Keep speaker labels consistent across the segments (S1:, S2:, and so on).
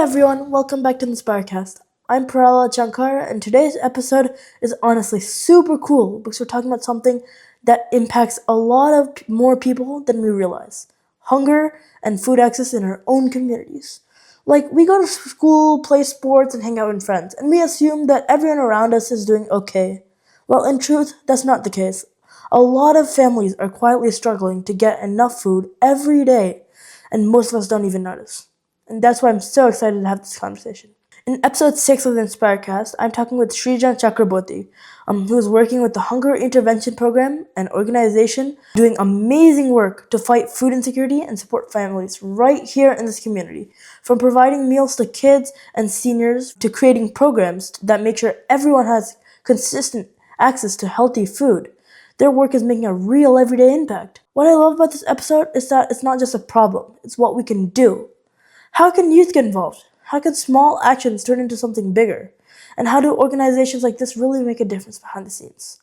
S1: everyone, welcome back to the INSPIREcast. I'm Prahlad Shankar, and today's episode is honestly super cool because we're talking about something that impacts a lot of more people than we realize: hunger and food access in our own communities. Like, we go to school, play sports, and hang out with friends, and we assume that everyone around us is doing okay. Well, in truth, that's not the case. A lot of families are quietly struggling to get enough food every day, and most of us don't even notice. And that's why I'm so excited to have this conversation. In episode 6 of the INSPIREcast, I'm talking with Srijan Chakraborty, who is working with the Hunger Intervention Program, an organization doing amazing work to fight food insecurity and support families right here in this community. From providing meals to kids and seniors to creating programs that make sure everyone has consistent access to healthy food. Their work is making a real everyday impact. What I love about this episode is that it's not just a problem, it's what we can do. How can youth get involved? How can small actions turn into something bigger? And how do organizations like this really make a difference behind the scenes?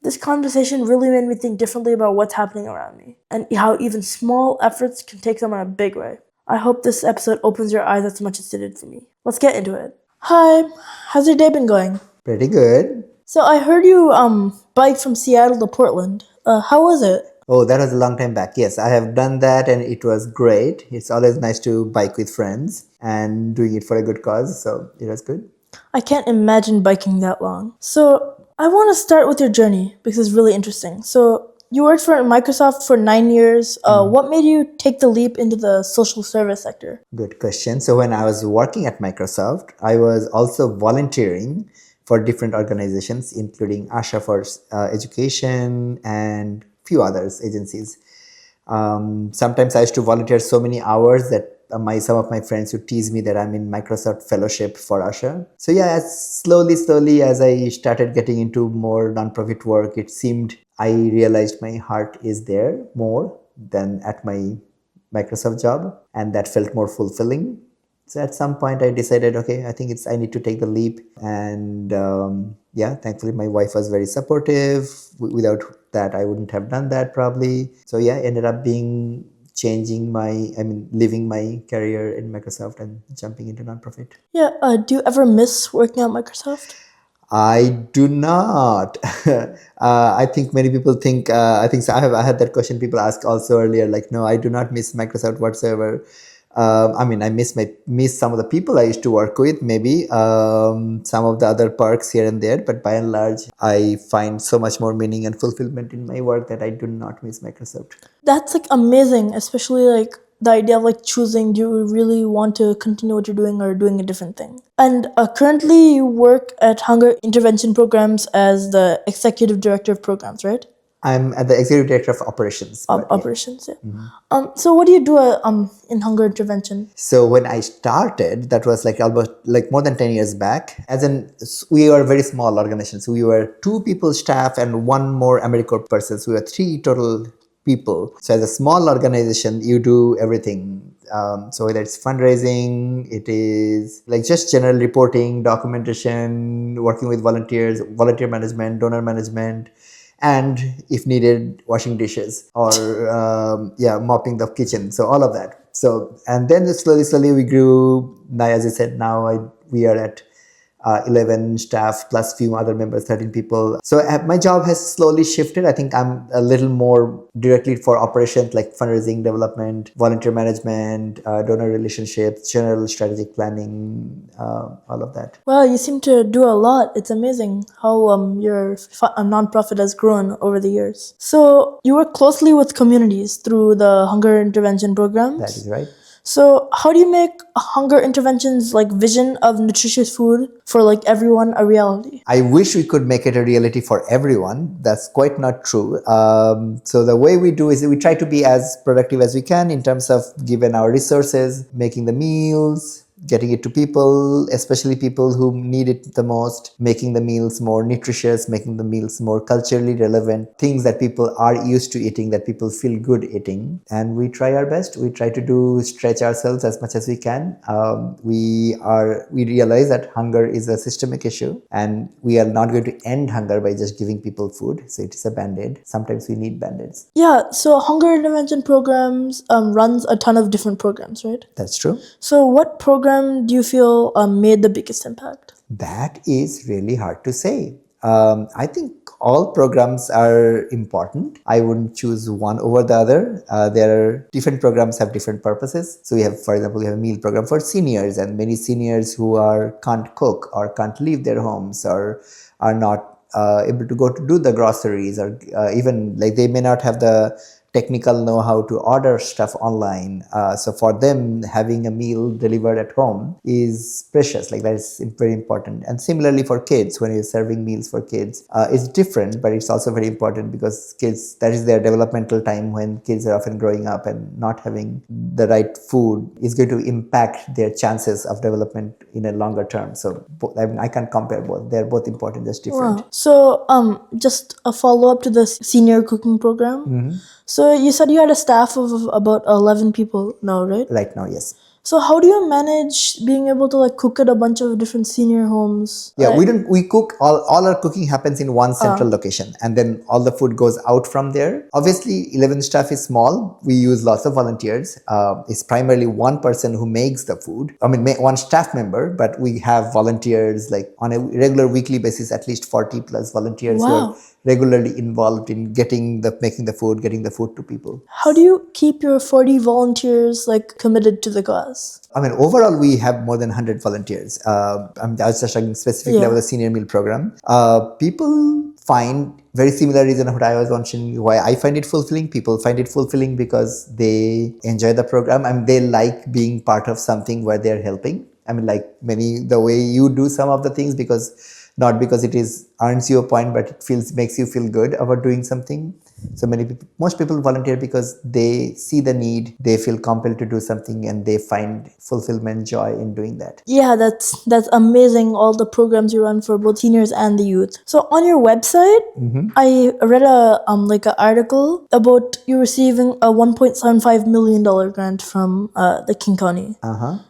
S1: This conversation really made me think differently about what's happening around me, and how even small efforts can take someone a big way. I hope this episode opens your eyes as much as it did for me. Let's get into it. Hi, how's your day been going?
S2: Pretty good.
S1: So I heard you biked from Seattle to Portland. How was it?
S2: Oh, that was a long time back. Yes, I have done that and it was great. It's always nice to bike with friends and doing it for a good cause. So it was good.
S1: I can't imagine biking that long. So I want to start with your journey because it's really interesting. So you worked for Microsoft for 9 years. What made you take the leap into the social service sector?
S2: Good question. So when I was working at Microsoft, I was also volunteering for different organizations, including ASHA for education and few others agencies. Sometimes I used to volunteer so many hours that some of my friends would tease me that I'm in Microsoft Fellowship for ASHA. So yeah, slowly as I started getting into more nonprofit work, it seemed I realized my heart is there more than at my Microsoft job, and that felt more fulfilling. So at some point I decided, okay, I think I need to take the leap. And thankfully my wife was very supportive. Without that, I wouldn't have done that probably. So yeah, ended up leaving my career in Microsoft and jumping into nonprofit.
S1: Yeah, do you ever miss working at Microsoft?
S2: I do not. I think many people think, I had that question people asked also earlier, like, no, I do not miss Microsoft whatsoever. I miss some of the people I used to work with, maybe some of the other perks here and there, but by and large, I find so much more meaning and fulfillment in my work that I do not miss Microsoft.
S1: That's amazing, especially the idea of choosing, do you really want to continue what you're doing or doing a different thing? And currently you work at Hunger Intervention Programs as the Executive Director of Programs, right?
S2: I'm at the Executive Director of Operations.
S1: Operations, yeah. Mm-hmm. So what do you do in Hunger Intervention?
S2: So when I started, that was almost more than 10 years back. We were a very small organization. So we were 2 people staff and 1 more AmeriCorps person. So we were 3 total people. So as a small organization, you do everything. So whether it's fundraising, it is just general reporting, documentation, working with volunteers, volunteer management, donor management, and if needed, washing dishes or mopping the kitchen. So all of that. So, and then slowly we grew. Now, as I said, we are at 11 staff plus few other members, 13 people. So my job has slowly shifted. I think I'm a little more directly for operations like fundraising, development, volunteer management, donor relationships, general strategic planning, all of that.
S1: Well, you seem to do a lot. It's amazing how your nonprofit has grown over the years. So you work closely with communities through the Hunger Intervention Programs.
S2: That is right.
S1: So how do you make hunger interventions vision of nutritious food for everyone a reality?
S2: I wish we could make it a reality for everyone. That's quite not true. So the way we do is we try to be as productive as we can in terms of given our resources, making the meals, getting it to people, especially people who need it the most, making the meals more nutritious, making the meals more culturally relevant, things that people are used to eating, that people feel good eating. And we try our best. We try to stretch ourselves as much as we can. We realize that hunger is a systemic issue and we are not going to end hunger by just giving people food. So it is a band-aid. Sometimes we need band-aids.
S1: Yeah, so Hunger Intervention Programs runs a ton of different programs, right?
S2: That's true.
S1: So what programs program do you feel made the biggest impact?
S2: That is really hard to say. I think all programs are important. I wouldn't choose one over the other. There are different programs have different purposes. So we have, for example, we have a meal program for seniors, and many seniors who can't cook or can't leave their homes or are not able to go to do the groceries, or even like they may not have the technical know-how to order stuff online. So for them, having a meal delivered at home is precious. Like that is very important. And similarly for kids, when you're serving meals for kids, it's different, but it's also very important because kids, that is their developmental time when kids are often growing up, and not having the right food is going to impact their chances of development in a longer term. So I mean, I can't compare both. They're both important, just different.
S1: Wow. So just a follow-up to the senior cooking program. So you said you had a staff of about 11 people now, right?
S2: Right now, yes.
S1: So how do you manage being able to like cook at a bunch of different senior homes?
S2: Yeah, we cook, all our cooking happens in one central location, and then all the food goes out from there. Obviously 11 staff is small. We use lots of volunteers. It's primarily one person who makes the food. I mean, one staff member, but we have volunteers like on a regular weekly basis, at least 40 plus volunteers who are regularly involved in making the food to people.
S1: How do you keep your 40 volunteers like committed to the cause?
S2: I mean, overall, we have more than 100 volunteers. I was just talking specifically about the senior meal program. People find very similar reason of what I was mentioning, why I find it fulfilling. People find it fulfilling because they enjoy the program and they like being part of something where they're helping. I mean, like the way you do some of the things, not because it earns you a point, but it makes you feel good about doing something. So most people volunteer because they see the need, they feel compelled to do something, and they find fulfillment, joy in doing that.
S1: Yeah, that's amazing, all the programs you run for both seniors and the youth. So on your website, I read an article about you receiving a $1.75 million grant from the King County.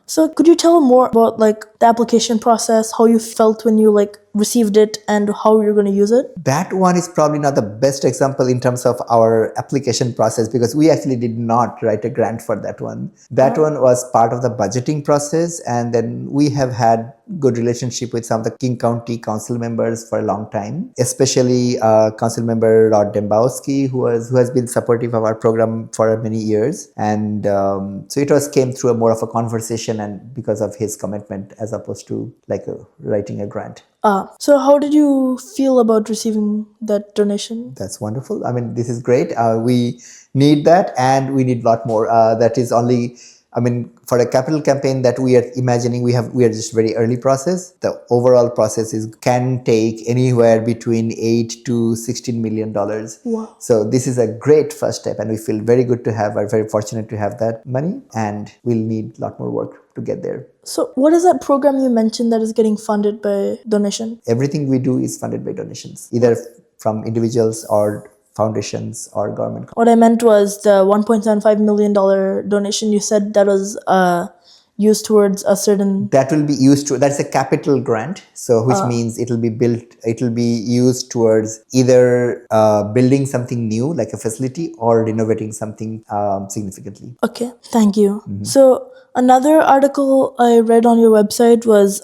S1: So could you tell more about like the application process, how you felt when you like received it, and how you're going to use it?
S2: That one is probably not the best example in terms of our application process, because we actually did not write a grant for that one. That one was part of the budgeting process, and then we have had good relationship with some of the King County council members for a long time, especially council member Rod Dembowski, who has been supportive of our program for many years. And so it came through more of a conversation, and because of his commitment as opposed to like writing a grant.
S1: So how did you feel about receiving that donation?
S2: That's wonderful. I mean, this is great. We need that, and we need a lot more. That is only, I mean, for a capital campaign that we are imagining, we are just very early process. The overall process can take anywhere between $8 to $16 million.
S1: Wow.
S2: So this is a great first step, and we feel very good to have, are very fortunate to have that money, and we'll need a lot more work to get there.
S1: So what is that program you mentioned that is getting funded by donation?
S2: Everything we do is funded by donations, either from individuals or foundations or government.
S1: What I meant was the $1.75 million donation. You said that was used towards a certain...
S2: That will be used to, that's a capital grant. So which means it will be used towards either building something new like a facility, or renovating something significantly.
S1: Okay, thank you. So another article I read on your website was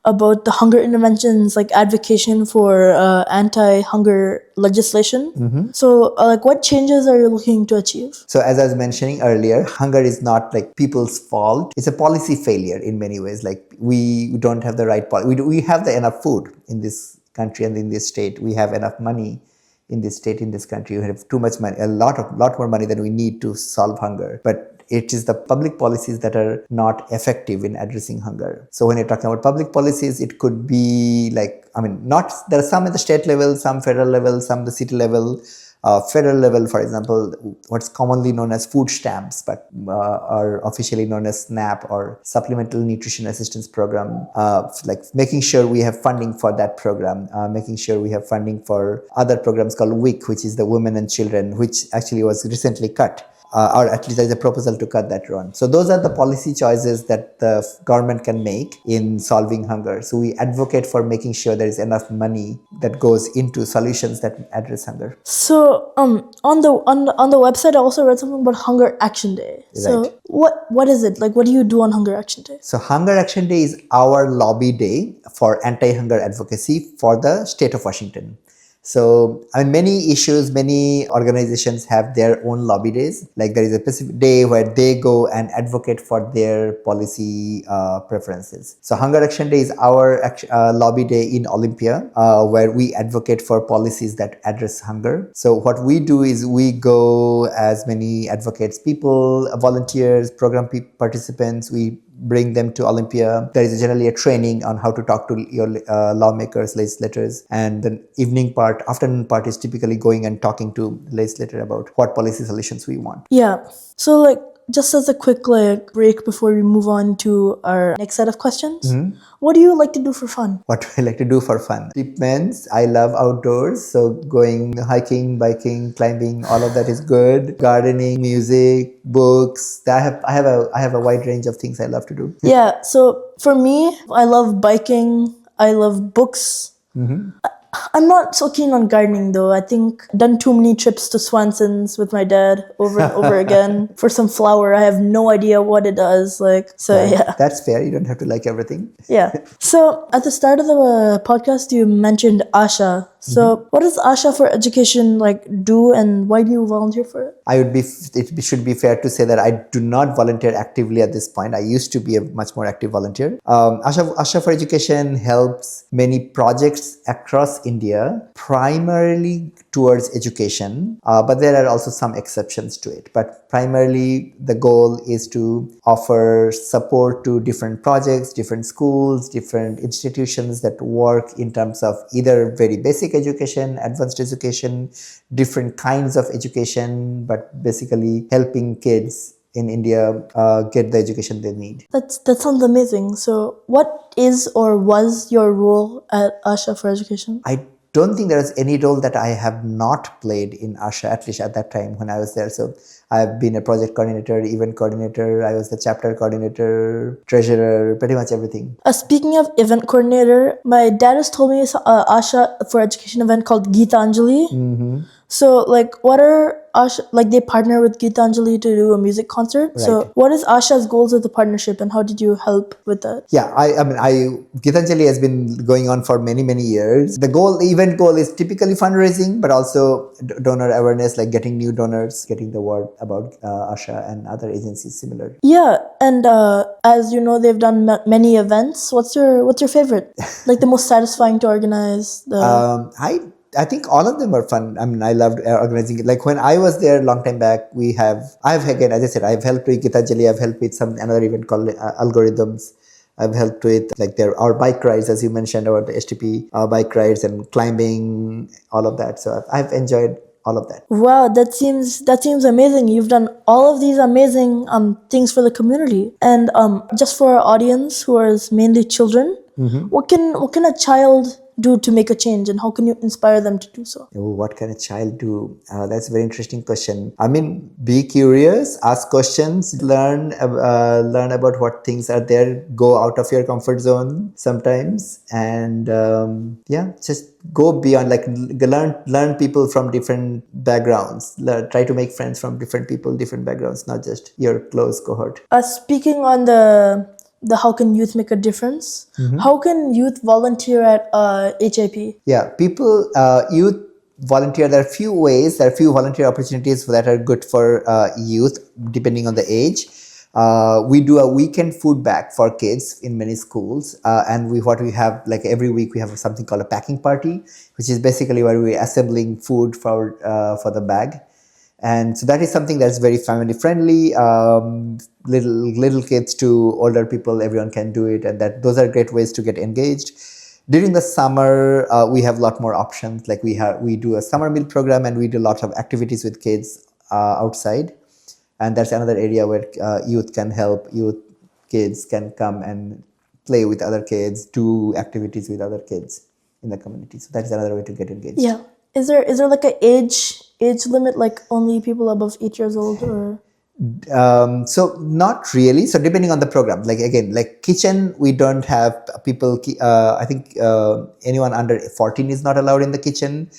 S1: about the hunger interventions, like advocacy for anti-hunger legislation. So like what changes are you looking to achieve?
S2: So as I was mentioning earlier, hunger is not like people's fault. It's a policy failure in many ways. Like we don't have the right policy. We have enough food in this country and in this state. We have enough money in this state, in this country. We have too much money, a lot more money than we need to solve hunger. But it is the public policies that are not effective in addressing hunger. So when you're talking about public policies, it could be like, I mean, there are some at the state level, some federal level, some the city level. Federal level, for example, what's commonly known as food stamps, but are officially known as SNAP, or Supplemental Nutrition Assistance Program, like making sure we have funding for that program, making sure we have funding for other programs called WIC, which is the Women and Children, which actually was recently cut. or at least there is a proposal to cut that run. So those are the policy choices that the government can make in solving hunger. So we advocate for making sure there is enough money that goes into solutions that address hunger.
S1: So on the website I also read something about Hunger Action Day. So
S2: Right.
S1: what is it? Like what do you do on Hunger Action Day?
S2: So Hunger Action Day is our lobby day for anti-hunger advocacy for the state of Washington. So, I mean, many issues, many organizations have their own lobby days. Like there is a specific day where they go and advocate for their policy preferences. So, Hunger Action Day is our lobby day in Olympia, where we advocate for policies that address hunger. So, what we do is we go as many advocates, people, volunteers, program participants, we bring them to Olympia. There is generally a training on how to talk to your lawmakers, legislators, and the afternoon part is typically going and talking to the legislator about what policy solutions we want.
S1: Yeah. So like just as a quick break before we move on to our next set of questions, what do you like to do for fun?
S2: What do I like to do for fun? Depends. I love outdoors, so going hiking, biking, climbing, all of that is good. Gardening, music, books. I have a wide range of things I love to do.
S1: Yeah. So for me, I love biking. I love books. I'm not so keen on gardening though. I think I've done too many trips to Swanson's with my dad over and over again for some flower. I have no idea what it does. Yeah.
S2: That's fair. You don't have to like everything.
S1: Yeah. So at the start of the podcast, you mentioned Asha. So what does Asha for Education do, and why do you volunteer for it?
S2: It should be fair to say that I do not volunteer actively at this point. I used to be a much more active volunteer. Asha for Education helps many projects across India, primarily towards education, but there are also some exceptions to it. But primarily the goal is to offer support to different projects, different schools, different institutions that work in terms of either very basic education, advanced education, different kinds of education, but basically helping kids in India get the education they need.
S1: That sounds amazing. So what is or was your role at Asha for Education?
S2: I don't think there is any role that I have not played in Asha, at least at that time when I was there. So I've been a project coordinator, event coordinator, I was the chapter coordinator, treasurer, pretty much everything.
S1: Speaking of event coordinator, my dad has told me Asha for Education event called Geetanjali. So what are Asha, they partner with Geetanjali to do a music concert. Right. So what is Asha's goals of the partnership and how did you help with that?
S2: Yeah, Geetanjali has been going on for many, many years. The event goal is typically fundraising, but also donor awareness, like getting new donors, getting the word about Asha and other agencies similar.
S1: Yeah, and as you know, they've done many events. What's your favorite? The most satisfying to organize?
S2: I think all of them are fun. I mean, I loved organizing it. Like when I was there a long time back, again, as I said, I've helped with Gitanjali, I've helped with another event called Algorithms. I've helped with our bike rides, as you mentioned, about the STP bike rides and climbing, all of that. So I've enjoyed all of that.
S1: Wow, that seems amazing. You've done all of these amazing things for the community. And just for our audience who are mainly children, what can a child do to make a change, and how can you inspire them to do so?
S2: Oh, what can a child do? That's a very interesting question. I mean, be curious, ask questions, learn about what things are there, go out of your comfort zone sometimes, and just go beyond, learn people from different backgrounds, try to make friends from different people, different backgrounds, not just your close cohort.
S1: Speaking on the how can youth make a difference? How can youth volunteer at HIP?
S2: Yeah, youth volunteer. There are few ways. There are few volunteer opportunities that are good for youth, depending on the age. We do a weekend food bag for kids in many schools, and we have every week we have something called a packing party, which is basically where we're assembling food for the bag. And so that is something that's very family friendly. Little kids to older people, everyone can do it, and those are great ways to get engaged. During the summer, we have a lot more options. We do a summer meal program, and we do lots of activities with kids outside. And that's another area where youth can help. Kids can come and play with other kids, do activities with other kids in the community. So that's another way to get engaged.
S1: Yeah. Is there an age limit, only people above 8 years old, or?
S2: So not really. So depending on the program, like again, like kitchen, we don't have people. I think anyone under 14 is not allowed in the kitchen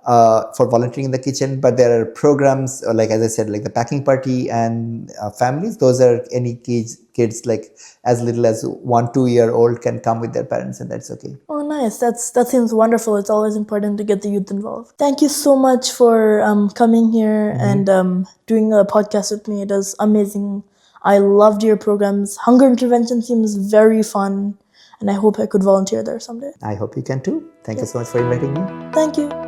S2: for volunteering in the kitchen. But there are programs like, as I said, like the packing party and families. Those are any kids like as little as 1-2 year old can come with their parents, and that's okay.
S1: Oh, nice. That seems wonderful. It's always important to get the youth involved. Thank you so much for coming here and doing a podcast with me. It was amazing. I loved your programs. Hunger intervention seems very fun, and I hope I could volunteer there someday.
S2: I hope you can too. Thank you so much for inviting me.
S1: Thank you.